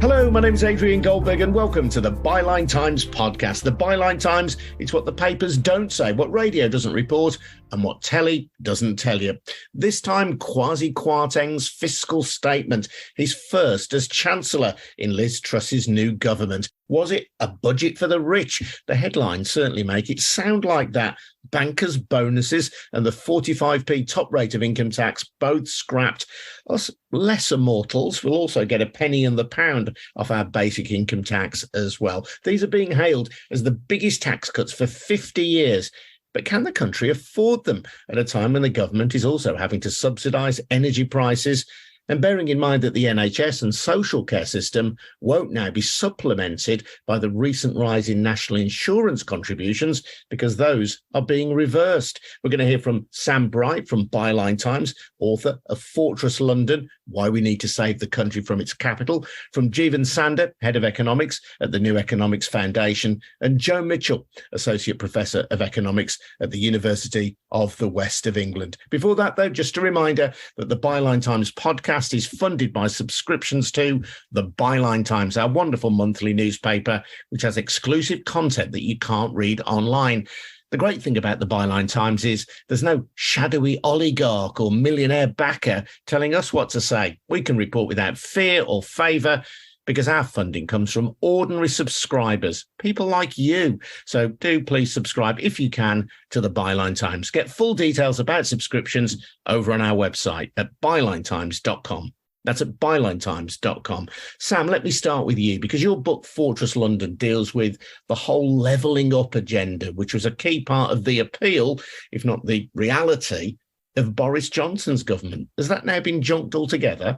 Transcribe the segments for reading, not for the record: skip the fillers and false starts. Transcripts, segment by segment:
Hello, my name's Adrian Goldberg and welcome to the Byline Times podcast. The Byline Times, it's what the papers don't say, what radio doesn't report and what telly doesn't tell you. This time, Kwasi Karteng's fiscal statement, his first as Chancellor in Liz Truss's new government. Was it a budget for the rich? The headlines certainly make it sound like that. Bankers' bonuses and the 45p top rate of income tax both scrapped. Us lesser mortals will also get a penny in the pound off our basic income tax as well. These are being hailed as the biggest tax cuts for 50 years. But can the country afford them at a time when the government is also having to subsidise energy prices? And bearing in mind that the NHS and social care system won't now be supplemented by the recent rise in national insurance contributions because those are being reversed. We're going to hear from Sam Bright from Byline Times, author of Fortress London, Why We Need to Save the Country from Its Capital, from Jeevun Sandher, Head of Economics at the New Economics Foundation, and Jo Michell, Associate Professor of Economics at the University of the West of England. Before that, though, just a reminder that the Byline Times podcast is funded by subscriptions to the Byline Times, our wonderful monthly newspaper, which has exclusive content that you can't read online. The great thing about the Byline Times is there's no shadowy oligarch or millionaire backer telling us what to say. We can report without fear or favour because our funding comes from ordinary subscribers, people like you. So do please subscribe, if you can, to the Byline Times. Get full details about subscriptions over on our website at bylinetimes.com. That's at bylinetimes.com. Sam, let me start with you, because your book, Fortress London, deals with the whole levelling up agenda, which was a key part of the appeal, if not the reality, of Boris Johnson's government. Has that now been junked altogether?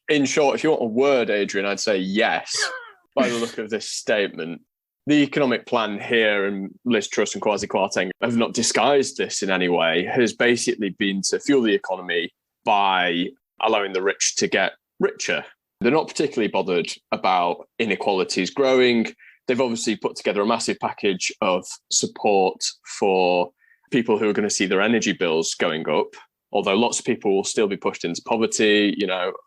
In short, if you want a word, Adrian, I'd say yes, by the look of this statement. The economic plan here, and Liz Truss and Kwasi Karteng have not disguised this in any way, has basically been to fuel the economy by allowing the rich to get richer. They're not particularly bothered about inequalities growing. They've obviously put together a massive package of support for people who are going to see their energy bills going up. Although lots of people will still be pushed into poverty,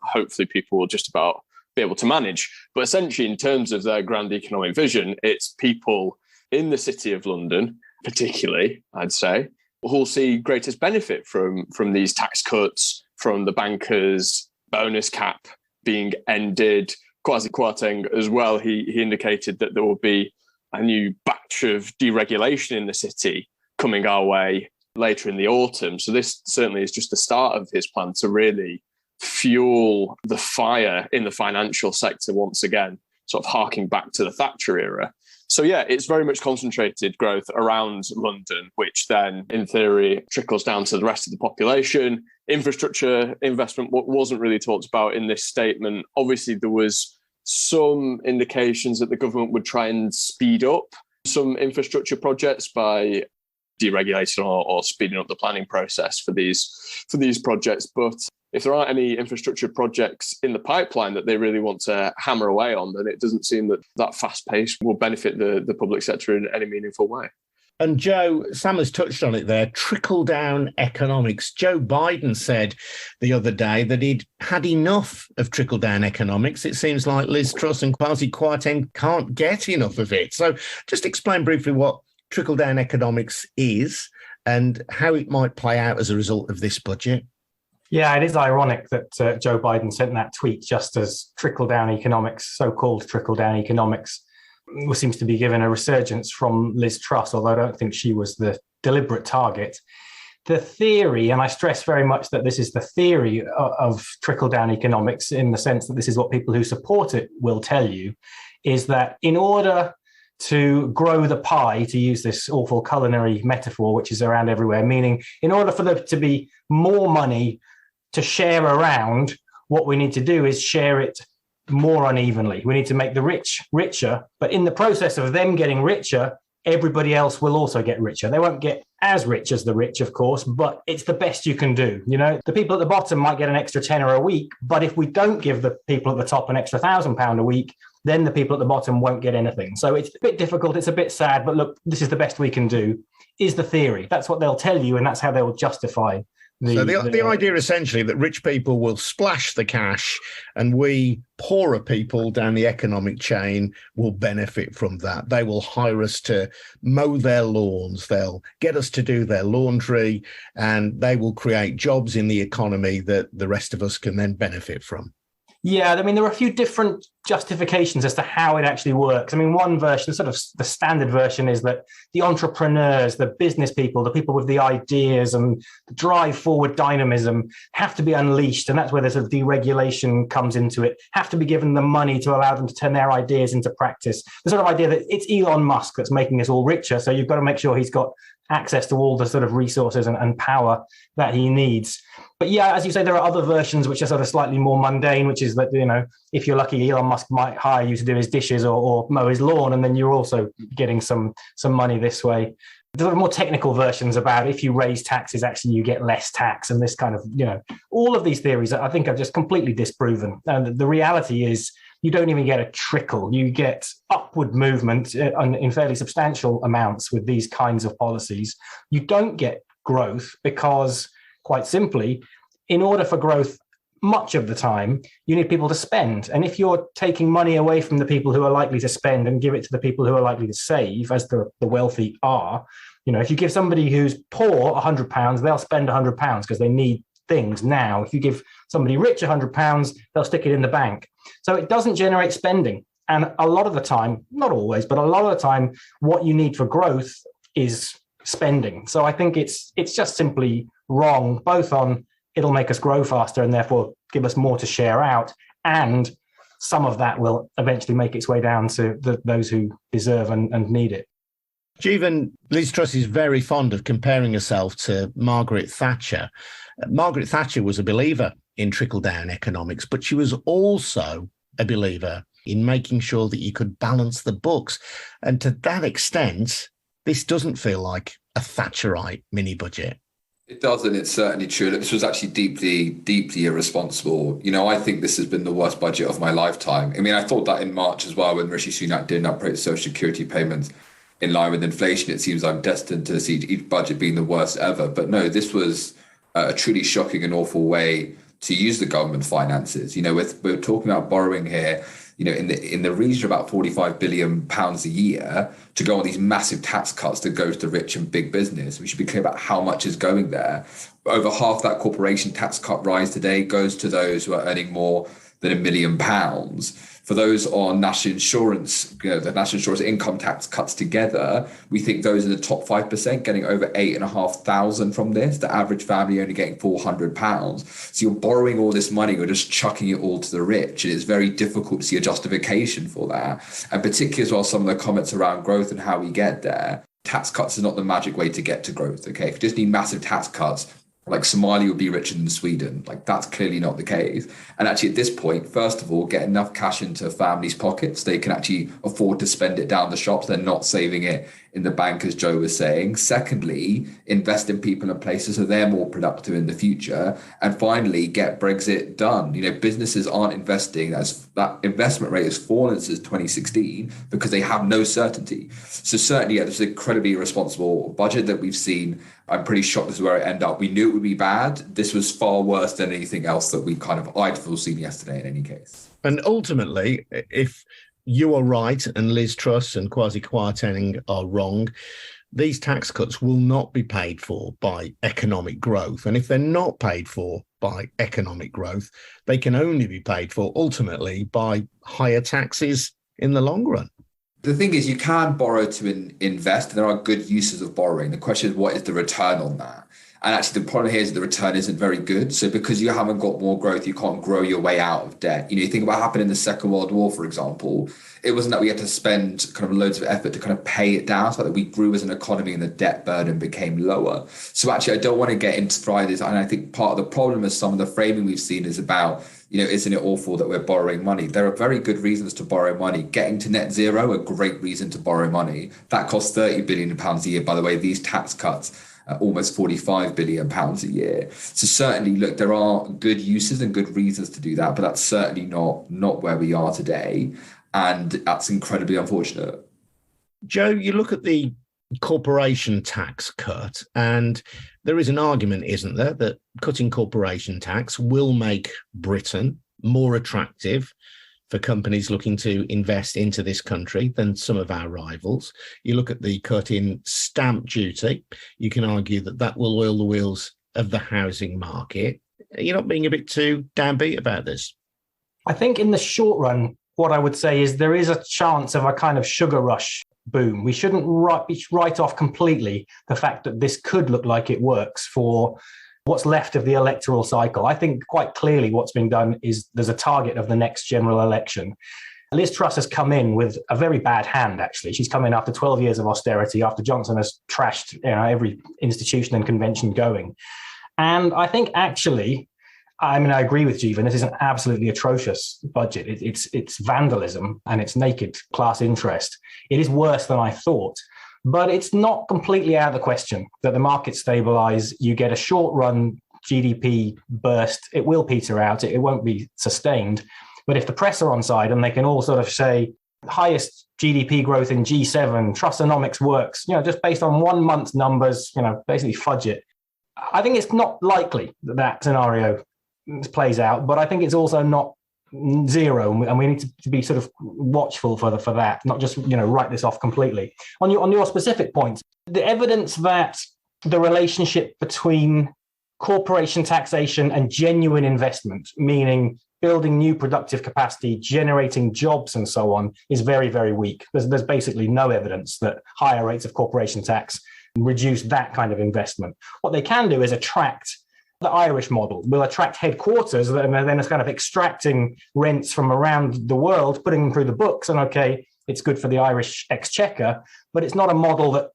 hopefully people will just about be able to manage. But essentially, in terms of their grand economic vision, it's people in the City of London, particularly, I'd say, who will see greatest benefit from these tax cuts, from the bankers' bonus cap being ended. Kwasi Karteng as well, he indicated that there will be a new batch of deregulation in the city coming our way later in the autumn. So this certainly is just the start of his plan to really fuel the fire in the financial sector once again, sort of harking back to the Thatcher era. So yeah, it's very much concentrated growth around London, which then in theory trickles down to the rest of the population. Infrastructure investment wasn't really talked about in this statement. Obviously, there was some indications that the government would try and speed up some infrastructure projects by deregulating or speeding up the planning process for these projects. But if there aren't any infrastructure projects in the pipeline that they really want to hammer away on, then it doesn't seem that fast pace will benefit the public sector in any meaningful way. And Joe, Sam has touched on it there, trickle-down economics. Joe Biden said the other day that he'd had enough of trickle-down economics. It seems like Liz Truss and Kwasi Karteng can't get enough of it. So just explain briefly what trickle-down economics is and how it might play out as a result of this budget. Yeah, it is ironic that Joe Biden sent that tweet just as trickle-down economics, so-called trickle-down economics, seems to be given a resurgence from Liz Truss, although I don't think she was the deliberate target. The theory, and I stress very much that this is the theory of trickle-down economics in the sense that this is what people who support it will tell you, is that in order to grow the pie, to use this awful culinary metaphor, which is around everywhere, meaning in order for there to be more money to share around, what we need to do is share it more unevenly. We need to make the rich richer, but in the process of them getting richer, everybody else will also get richer. They won't get as rich as the rich, of course, but it's the best you can do. The people at the bottom might get an extra tenner a week, but if we don't give the people at the top an extra £1,000 a week, then the people at the bottom won't get anything. So it's a bit difficult, it's a bit sad, but look, this is the best we can do, is the theory. That's what they'll tell you, and that's how they'll justify The idea essentially that rich people will splash the cash and we poorer people down the economic chain will benefit from that. They will hire us to mow their lawns. They'll get us to do their laundry, and they will create jobs in the economy that the rest of us can then benefit from. Yeah, I mean, there are a few different justifications as to how it actually works. I mean, one version, sort of the standard version, is that the entrepreneurs, the business people, the people with the ideas and the drive forward dynamism have to be unleashed. And that's where the sort of deregulation comes into it, have to be given the money to allow them to turn their ideas into practice. The sort of idea that it's Elon Musk that's making us all richer, so you've got to make sure he's got access to all the sort of resources and power that he needs. But yeah, as you say, there are other versions which are sort of slightly more mundane, which is that, you know, if you're lucky, Elon Musk might hire you to do his dishes or mow his lawn, and then you're also getting some money this way. There are more technical versions about if you raise taxes, actually you get less tax, and this kind of, you know, all of these theories I think are just completely disproven. And the reality is you don't even get a trickle. You get upward movement in fairly substantial amounts with these kinds of policies. You don't get growth because, quite simply, in order for growth, much of the time, you need people to spend. And if you're taking money away from the people who are likely to spend and give it to the people who are likely to save, as the wealthy are, you know, if you give somebody who's poor £100, they'll spend £100 because they need things now. If you give somebody rich £100, they'll stick it in the bank. So it doesn't generate spending. And a lot of the time, not always, but a lot of the time, what you need for growth is spending. So I think it's just simply wrong, both on it'll make us grow faster and therefore give us more to share out, and some of that will eventually make its way down to those who deserve and need it. Jeevun, Liz Truss is very fond of comparing herself to Margaret Thatcher. Margaret Thatcher was a believer in trickle-down economics, but she was also a believer in making sure that you could balance the books. And to that extent, this doesn't feel like a Thatcherite mini-budget. It does, and it's certainly true. This was actually deeply, deeply irresponsible. You know, I think this has been the worst budget of my lifetime. I mean, I thought that in March as well, when Rishi Sunak didn't upgrade social security payments in line with inflation. It seems I'm destined to see each budget being the worst ever. But no, this was a truly shocking and awful way to use the government finances. You know, we're talking about borrowing here, you know, in the region of about £45 billion a year to go on these massive tax cuts that go to the rich and big business. We should be clear about how much is going there. Over half that corporation tax cut rise today goes to those who are earning more than £1 million. For those on national insurance, you know, the national insurance income tax cuts together, we think those are the top 5% getting over £8,500 from this. The average family only getting £400. So you're borrowing all this money, you're just chucking it all to the rich. And it's very difficult to see a justification for that. And particularly as well, some of the comments around growth and how we get there. Tax cuts are not the magic way to get to growth. Okay, if you just need massive tax cuts, like Somalia would be richer than Sweden. Like that's clearly not the case. And actually at this point, first of all, get enough cash into families' pockets. They can actually afford to spend it down the shops. They're not saving it in the bank, as Joe was saying. Secondly, invest in people and places so they're more productive in the future. And finally, get Brexit done. You know, businesses aren't investing. That investment rate has fallen since 2016 because they have no certainty. So certainly, yeah, this is an incredibly irresponsible budget that we've seen. I'm pretty shocked this is where it ended up. We knew it would be bad. This was far worse than anything else that I'd foreseen yesterday in any case. And ultimately, if you are right and Liz Truss and Kwasi Karteng are wrong, these tax cuts will not be paid for by economic growth. And if they're not paid for by economic growth, they can only be paid for ultimately by higher taxes in the long run. The thing is, you can borrow to invest. There are good uses of borrowing. The question is, what is the return on that? And actually, the problem here is the return isn't very good. So because you haven't got more growth, you can't grow your way out of debt. You know, you think about what happened in the Second World War, for example. It wasn't that we had to spend kind of loads of effort to kind of pay it down, so that we grew as an economy and the debt burden became lower. So actually, I don't want to get into this. And I think part of the problem is some of the framing we've seen is about, you know, isn't it awful that we're borrowing money? There are very good reasons to borrow money. Getting to net zero, a great reason to borrow money. That costs £30 billion a year. By the way, these tax cuts, almost £45 billion a year. So certainly, look, there are good uses and good reasons to do that, but that's certainly not where we are today. And that's incredibly unfortunate. Joe, you look at the corporation tax cut. And there is an argument, isn't there, that cutting corporation tax will make Britain more attractive for companies looking to invest into this country than some of our rivals. You look at the cut in stamp duty, you can argue that that will oil the wheels of the housing market. You're not being a bit too downbeat about this? I think in the short run, what I would say is there is a chance of a kind of sugar rush boom. We shouldn't write off completely the fact that this could look like it works for what's left of the electoral cycle. I think quite clearly what's being done is there's a target of the next general election. Liz Truss has come in with a very bad hand, actually. She's come in after 12 years of austerity, after Johnson has trashed every institution and convention going. And I think actually, I agree with Jeevun, this is an absolutely atrocious budget. It's vandalism and it's naked class interest. It is worse than I thought. But it's not completely out of the question that the market stabilize, you get a short-run GDP burst, it will peter out, it won't be sustained. But if the press are on side and they can all sort of say, highest GDP growth in G7, Trussonomics works, just based on 1 month's numbers, basically fudge it. I think it's not likely that that scenario plays out, but I think it's also not zero, and we need to be sort of watchful for that, not just write this off completely. On your specific point, the evidence that the relationship between corporation taxation and genuine investment, meaning building new productive capacity, generating jobs and so on, is very, very weak. There's basically no evidence that higher rates of corporation tax reduce that kind of investment. What they can do is attract the Irish model. Will attract headquarters and then it's kind of extracting rents from around the world, putting them through the books. And okay, it's good for the Irish exchequer, but it's not a model that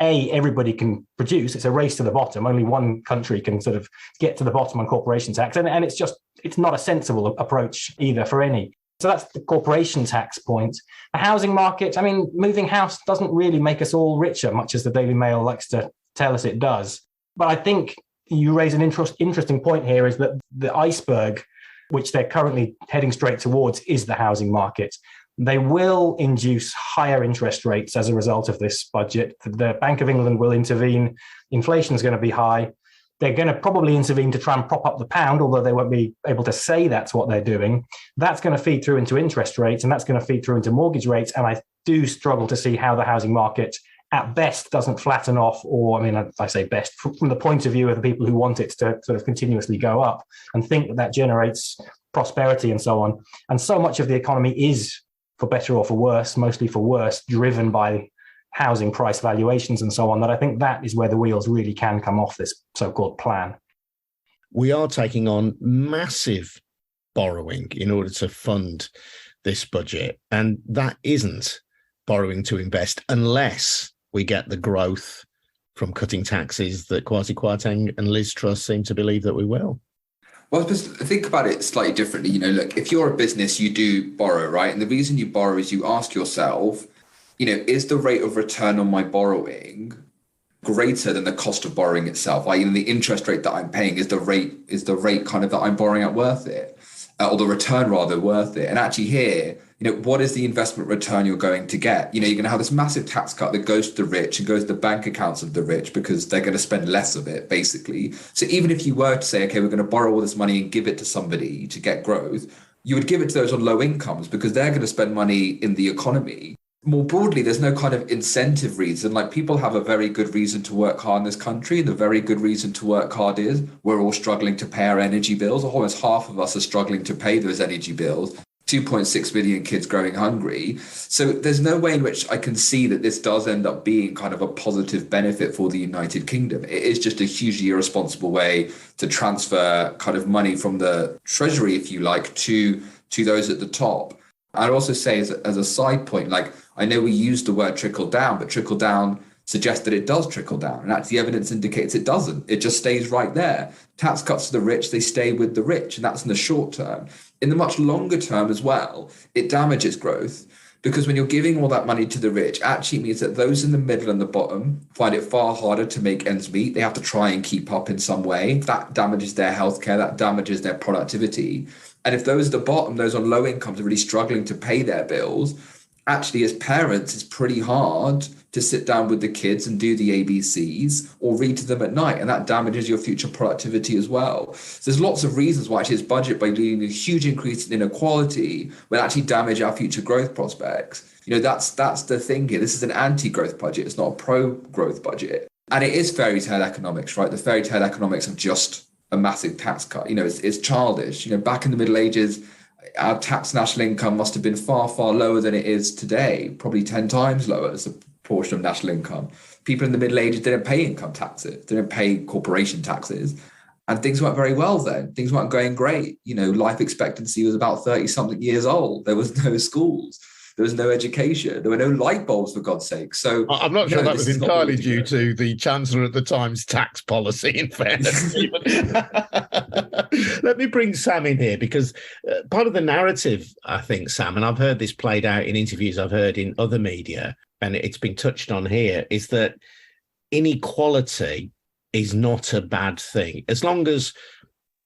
everybody can produce. It's a race to the bottom. Only one country can sort of get to the bottom on corporation tax. And it's not a sensible approach either for any. So that's the corporation tax point. The housing market, moving house doesn't really make us all richer, much as the Daily Mail likes to tell us it does. But I think you raise an interesting point here, is that the iceberg, which they're currently heading straight towards, is the housing market. They will induce higher interest rates as a result of this budget. The Bank of England will intervene. Inflation is going to be high. They're going to probably intervene to try and prop up the pound, although they won't be able to say that's what they're doing. That's going to feed through into interest rates, and that's going to feed through into mortgage rates. And I do struggle to see how the housing market at best doesn't flatten off, or I say best from the point of view of the people who want it to sort of continuously go up and think that generates prosperity and so on. And so much of the economy is, for better or for worse, mostly for worse, driven by housing price valuations and so on, that I think that is where the wheels really can come off this so-called plan. We are taking on massive borrowing in order to fund this budget, and that isn't borrowing to invest unless we get the growth from cutting taxes that Kwasi Karteng and Liz Truss seem to believe that we will. Well, think about it slightly differently. Look, if you're a business, you do borrow, right? And the reason you borrow is you ask yourself, is the rate of return on my borrowing greater than the cost of borrowing itself? The interest rate that I'm paying, is the rate kind of that I'm borrowing at worth it, or the return rather worth it? And actually here, what is the investment return you're going to get? You're going to have this massive tax cut that goes to the rich and goes to the bank accounts of the rich because they're going to spend less of it, basically. So even if you were to say, okay, we're going to borrow all this money and give it to somebody to get growth, you would give it to those on low incomes because they're going to spend money in the economy. More broadly, there's no kind of incentive reason. People have a very good reason to work hard in this country. And the very good reason to work hard is we're all struggling to pay our energy bills. Almost half of us are struggling to pay those energy bills. 2.6 million kids growing hungry. So there's no way in which I can see that this does end up being kind of a positive benefit for the United Kingdom. It is just a hugely irresponsible way to transfer kind of money from the treasury, if you like, to those at the top. I'd also say as a side point, I know we use the word trickle down, but trickle down suggests that it does trickle down. And actually evidence indicates it doesn't. It just stays right there. Tax cuts to the rich, they stay with the rich. And that's in the short term. In the much longer term as well, it damages growth because when you're giving all that money to the rich, actually means that those in the middle and the bottom find it far harder to make ends meet. They have to try and keep up in some way. That damages their healthcare, that damages their productivity. And if those at the bottom, those on low incomes are really struggling to pay their bills, actually, as parents, it's pretty hard to sit down with the kids and do the ABCs or read to them at night. And that damages your future productivity as well. So there's lots of reasons why actually this budget, by doing a huge increase in inequality, will actually damage our future growth prospects. That's the thing here. This is an anti-growth budget. It's not a pro-growth budget. And it is fairy tale economics, right? The fairy tale economics of just a massive tax cut. It's childish. Back in the Middle Ages, our tax national income must have been far, far lower than it is today, probably 10 times lower as a portion of national income. People in the Middle Ages didn't pay income taxes, didn't pay corporation taxes. And things weren't very well then. Things weren't going great. Life expectancy was about 30-something years old. There was no schools. There was no education. There were no light bulbs, for God's sake. So I'm not sure that was entirely due to the Chancellor at the time's tax policy, in fairness. Let me bring Sam in here, because part of the narrative, I think, Sam, and I've heard this played out in interviews I've heard in other media, and it's been touched on here, is that inequality is not a bad thing. As long as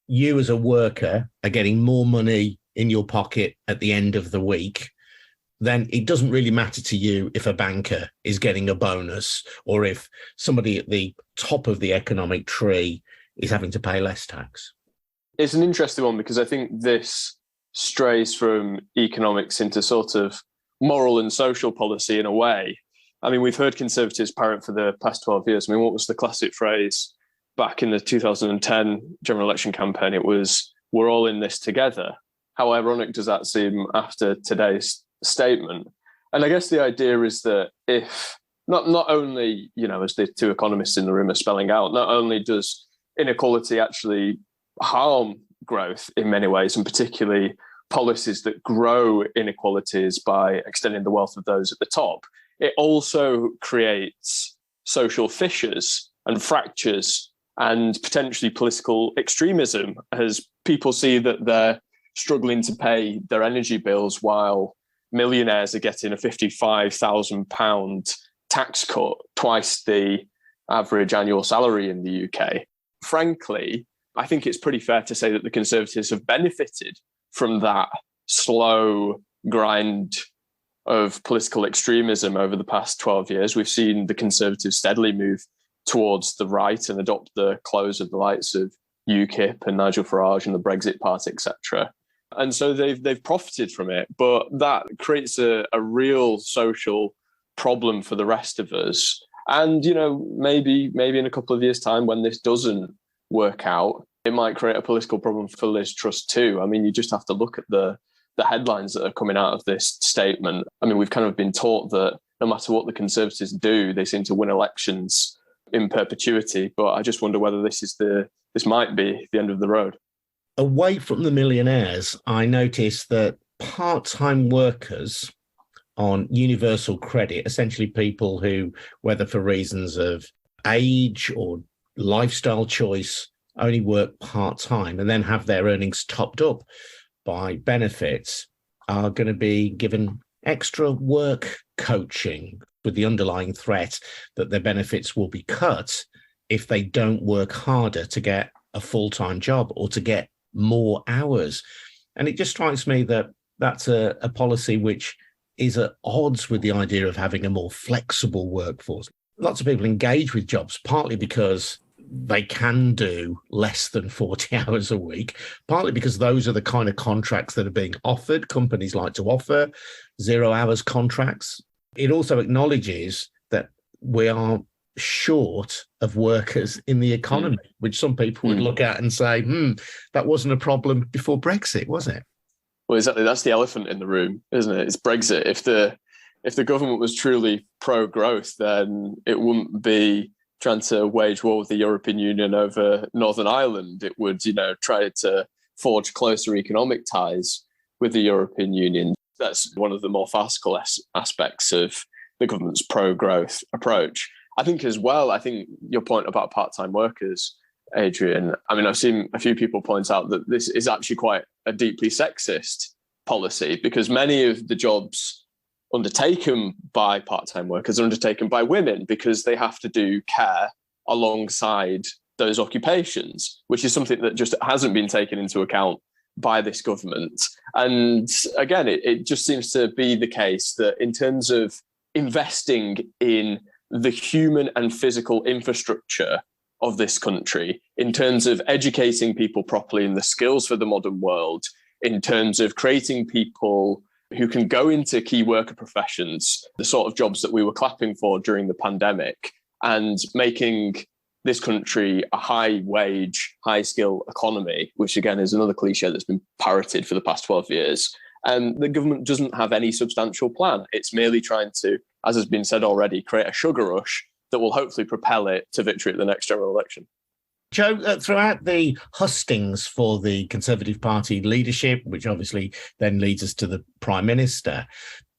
you as a worker are getting more money in your pocket at the end of the week, then it doesn't really matter to you if a banker is getting a bonus or if somebody at the top of the economic tree is having to pay less tax. It's an interesting one, because I think this strays from economics into sort of moral and social policy in a way. I mean, we've heard Conservatives parrot for the past 12 years. I mean, what was the classic phrase back in the 2010 general election campaign? It was, "We're all in this together." How ironic does that seem after today's statement? And I guess the idea is that if not only, as the two economists in the room are spelling out, not only does inequality actually harm growth in many ways, and particularly policies that grow inequalities by extending the wealth of those at the top, it also creates social fissures and fractures and potentially political extremism, as people see that they're struggling to pay their energy bills while millionaires are getting a £55,000 tax cut, twice the average annual salary in the UK. Frankly, I think it's pretty fair to say that the Conservatives have benefited from that slow grind of political extremism over the past 12 years. We've seen the Conservatives steadily move towards the right and adopt the close of the likes of UKIP and Nigel Farage and the Brexit Party, etc. And so they've profited from it, but that creates a real social problem for the rest of us. And, maybe in a couple of years' time, when this doesn't work out, it might create a political problem for Liz Truss too. I mean, you just have to look at the headlines that are coming out of this statement. I mean, we've kind of been taught that no matter what the Conservatives do, they seem to win elections in perpetuity. But I just wonder whether this might be the end of the road. Away from the millionaires, I noticed that part-time workers on universal credit, essentially people who, whether for reasons of age or lifestyle choice, only work part-time and then have their earnings topped up by benefits, are going to be given extra work coaching, with the underlying threat that their benefits will be cut if they don't work harder to get a full-time job or to get more hours. And it just strikes me that that's a policy which is at odds with the idea of having a more flexible workforce. Lots of people engage with jobs partly because they can do less than 40 hours a week, partly because those are the kind of contracts that are being offered. Companies like to offer 0 hours contracts. It also acknowledges that we are short of workers in the economy, which some people would look at and say, that wasn't a problem before Brexit, was it? Well, exactly. That's the elephant in the room, isn't it? It's Brexit. If the government was truly pro-growth, then it wouldn't be trying to wage war with the European Union over Northern Ireland. It would, try to forge closer economic ties with the European Union. That's one of the more farcical aspects of the government's pro-growth approach. I think as well, your point about part-time workers, Adrian, I mean, I've seen a few people point out that this is actually quite a deeply sexist policy, because many of the jobs undertaken by part-time workers are undertaken by women because they have to do care alongside those occupations, which is something that just hasn't been taken into account by this government. And again, it just seems to be the case that in terms of investing in the human and physical infrastructure of this country, in terms of educating people properly in the skills for the modern world, in terms of creating people who can go into key worker professions, the sort of jobs that we were clapping for during the pandemic, and making this country a high-wage, high-skill economy, which again is another cliche that's been parroted for the past 12 years. And the government doesn't have any substantial plan. It's merely trying to, as has been said already, create a sugar rush that will hopefully propel it to victory at the next general election. Jo, throughout the hustings for the Conservative Party leadership, which obviously then leads us to the Prime Minister,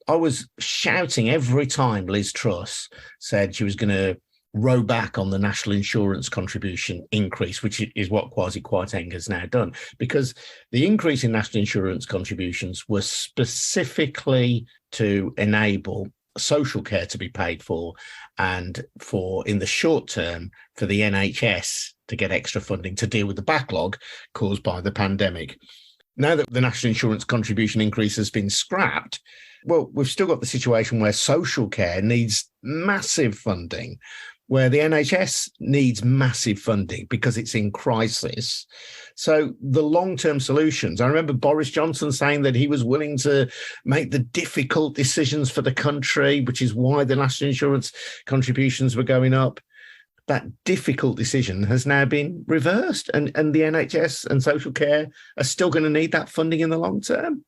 I was shouting every time Liz Truss said she was going to row back on the national insurance contribution increase, which is what Kwasi Karteng has now done, because the increase in national insurance contributions was specifically to enable social care to be paid for, and for, in the short term, for the NHS to get extra funding to deal with the backlog caused by the pandemic. Now that the national insurance contribution increase has been scrapped, well, we've still got the situation where social care needs massive funding, where the NHS needs massive funding because it's in crisis. So the long-term solutions, I remember Boris Johnson saying that he was willing to make the difficult decisions for the country, which is why the national insurance contributions were going up. That difficult decision has now been reversed, and the NHS and social care are still going to need that funding in the long term.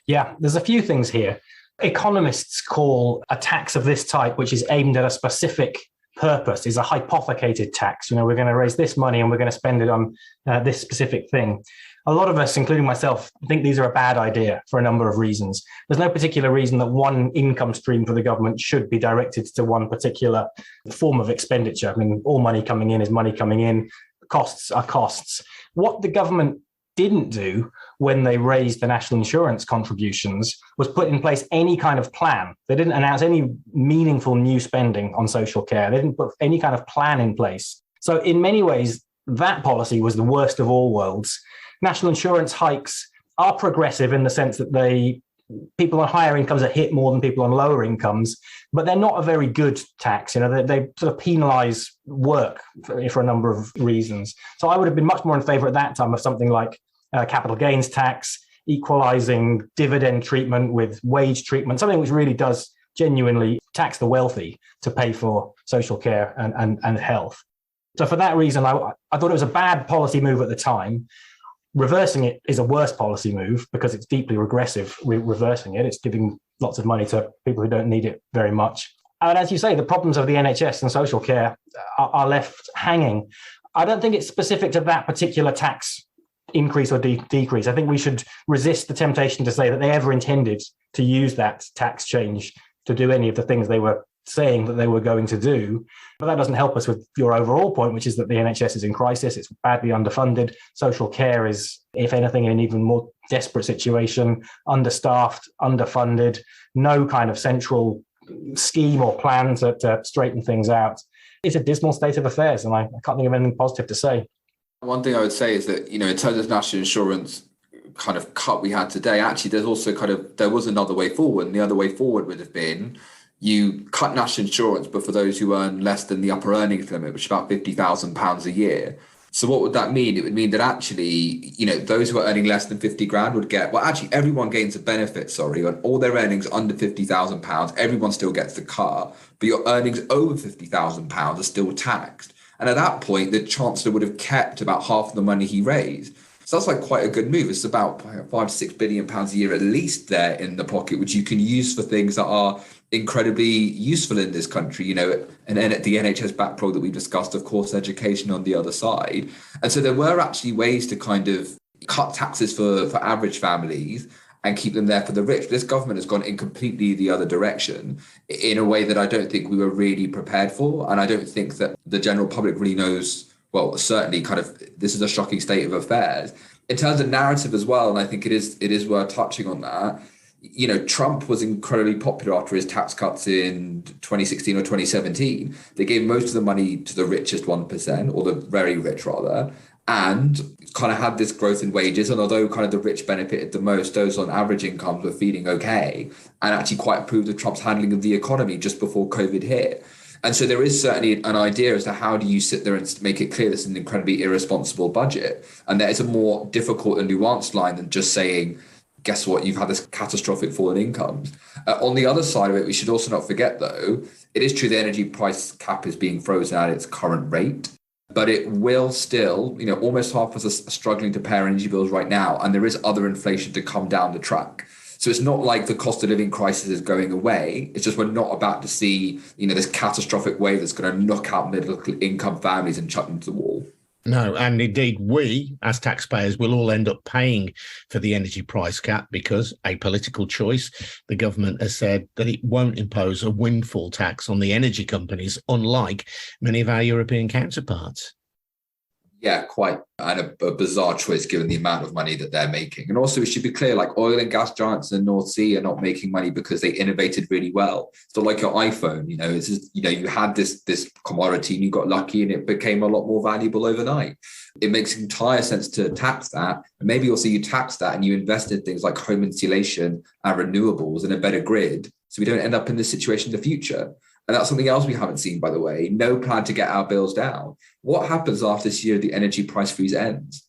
Yeah, there's a few things here. Economists call a tax of this type, which is aimed at a specific purpose, is a hypothecated tax. We're going to raise this money and we're going to spend it on this specific thing. A lot of us, including myself, think these are a bad idea for a number of reasons. There's no particular reason that one income stream for the government should be directed to one particular form of expenditure. I mean, all money coming in is money coming in. Costs are costs. What the government didn't do when they raised the national insurance contributions was put in place any kind of plan. They didn't announce any meaningful new spending on social care. They didn't put any kind of plan in place. So in many ways, that policy was the worst of all worlds. National insurance hikes are progressive in the sense that people on higher incomes are hit more than people on lower incomes, but they're not a very good tax. They sort of penalize work for a number of reasons. So I would have been much more in favor at that time of something like capital gains tax, equalizing dividend treatment with wage treatment, something which really does genuinely tax the wealthy to pay for social care and health. So for that reason, I thought it was a bad policy move at the time. Reversing it is a worse policy move because it's deeply regressive. Reversing it, it's giving lots of money to people who don't need it very much. And as you say, the problems of the NHS and social care are left hanging. I don't think it's specific to that particular tax increase or decrease. I think we should resist the temptation to say that they ever intended to use that tax change to do any of the things they were saying that they were going to do. But that doesn't help us with your overall point, which is that the NHS is in crisis. It's badly underfunded. Social care is, if anything, in an even more desperate situation, understaffed, underfunded, no kind of central scheme or plan to straighten things out. It's a dismal state of affairs, and I can't think of anything positive to say. One thing I would say is that, in terms of national insurance kind of cut we had today, actually there's also there was another way forward. And the other way forward would have been you cut national insurance, but for those who earn less than the upper earnings limit, which is about £50,000 a year. So what would that mean? It would mean that actually, those who are earning less than 50 grand would get, everyone gains a benefit, on all their earnings under £50,000, everyone still gets the car, but your earnings over £50,000 are still taxed. And at that point, the Chancellor would have kept about half of the money he raised. So that's quite a good move. It's about £5 to £6 billion a year at least there in the pocket, which you can use for things that are incredibly useful in this country, and then at the NHS backrow that we discussed, of course, education on the other side. And so there were actually ways to kind of cut taxes for average families and keep them there for the rich. This government has gone in completely the other direction in a way that I don't think we were really prepared for. And I don't think that the general public really knows, well, certainly this is a shocking state of affairs. In terms of narrative as well, and I think it is worth touching on that, Trump was incredibly popular after his tax cuts in 2016 or 2017. They gave most of the money to the richest 1%, or the very rich rather. and kind of had this growth in wages. And although kind of the rich benefited the most, those on average incomes were feeling okay, and actually quite approved of Trump's handling of the economy just before COVID hit. And so there is certainly an idea as to how do you sit there and make it clear this is an incredibly irresponsible budget. And that is a more difficult and nuanced line than just saying, guess what, you've had this catastrophic fall in incomes. On the other side of it, we should also not forget, though, it is true the energy price cap is being frozen at its current rate, but it will still, almost half of us are struggling to pay our energy bills right now. And there is other inflation to come down the track. So it's not like the cost of living crisis is going away. It's just we're not about to see, this catastrophic wave that's going to knock out middle income families and chuck them to the wall. No, and indeed we, as taxpayers, will all end up paying for the energy price cap because a political choice. The government has said that it won't impose a windfall tax on the energy companies, unlike many of our European counterparts. Yeah, quite. And a bizarre choice given the amount of money that they're making. And also, it should be clear, like oil and gas giants in the North Sea are not making money because they innovated really well. So like your iPhone, it's just, you had this commodity and you got lucky and it became a lot more valuable overnight. It makes entire sense to tax that. And maybe also you tax that and you invest in things like home insulation and renewables and a better grid. So we don't end up in this situation in the future. And that's something else we haven't seen, by the way. No plan to get our bills down. What happens after this year the energy price freeze ends?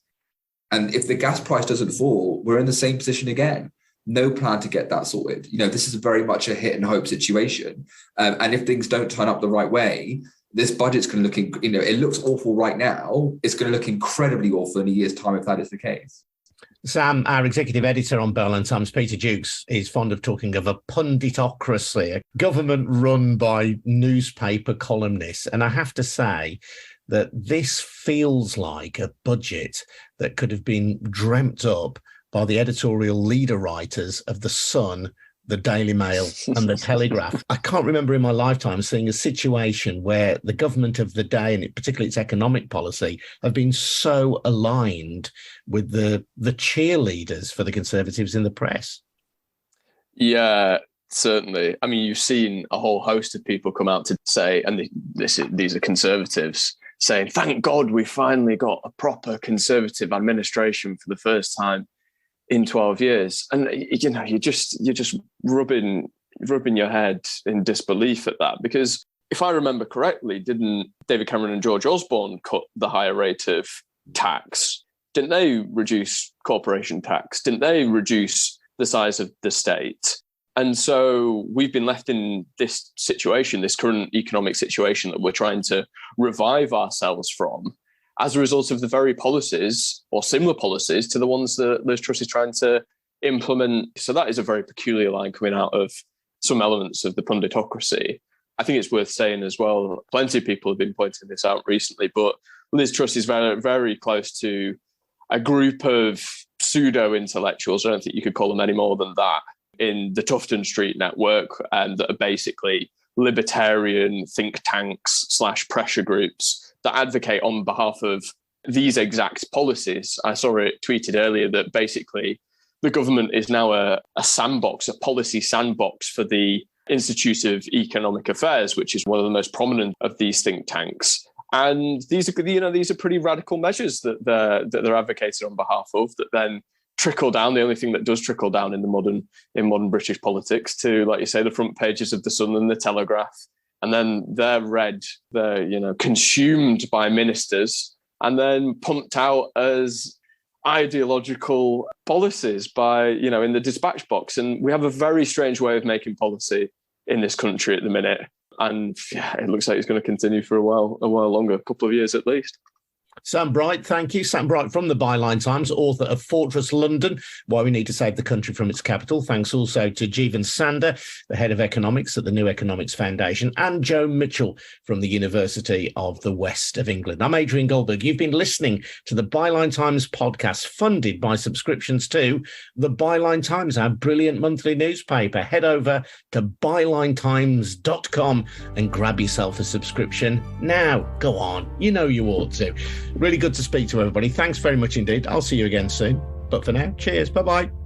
And if the gas price doesn't fall, we're in the same position again. No plan to get that sorted. This is very much a hit and hope situation. And if things don't turn up the right way, this budget's going to look, it looks awful right now. It's going to look incredibly awful in a year's time if that is the case. Sam, our executive editor on Byline Times, Peter Jukes, is fond of talking of a punditocracy, a government run by newspaper columnists. And I have to say that this feels like a budget that could have been dreamt up by the editorial leader writers of The Sun, the Daily Mail and the Telegraph. I can't remember in my lifetime seeing a situation where the government of the day, and particularly its economic policy, have been so aligned with the cheerleaders for the Conservatives in the press. Yeah, certainly. I mean, you've seen a whole host of people come out to say, and these are Conservatives, saying, thank God we finally got a proper Conservative administration for the first time in 12 years. And, you're just rubbing your head in disbelief at that. Because if I remember correctly, didn't David Cameron and George Osborne cut the higher rate of tax? Didn't they reduce corporation tax? Didn't they reduce the size of the state? And so we've been left in this situation, this current economic situation that we're trying to revive ourselves from, as a result of the very policies or similar policies to the ones that Liz Truss is trying to implement. So that is a very peculiar line coming out of some elements of the punditocracy. I think it's worth saying as well, plenty of people have been pointing this out recently, but Liz Truss is very, very close to a group of pseudo-intellectuals, I don't think you could call them any more than that, in the Tufton Street network, that are basically libertarian think tanks / pressure groups that advocate on behalf of these exact policies. I saw it tweeted earlier that basically the government is now a sandbox, a policy sandbox for the Institute of Economic Affairs, which is one of the most prominent of these think tanks. And these are pretty radical measures that they're advocating on behalf of, that then trickle down. The only thing that does trickle down in modern British politics to, like you say, the front pages of the Sun and the Telegraph. And then they're read, they're, consumed by ministers and then pumped out as ideological policies by, in the dispatch box. And we have a very strange way of making policy in this country at the minute. And it looks like it's going to continue for a while longer, a couple of years at least. Sam Bright, thank you. Sam Bright from the Byline Times, author of Fortress London, Why We Need to Save the Country from Its Capital. Thanks also to Jeevun Sandher, the head of economics at the New Economics Foundation, and Jo Michell from the University of the West of England. I'm Adrian Goldberg. You've been listening to the Byline Times podcast, funded by subscriptions to the Byline Times, our brilliant monthly newspaper. Head over to bylinetimes.com and grab yourself a subscription now. Go on. You ought to. Really good to speak to everybody. Thanks very much indeed. I'll see you again soon. But for now, cheers. Bye-bye.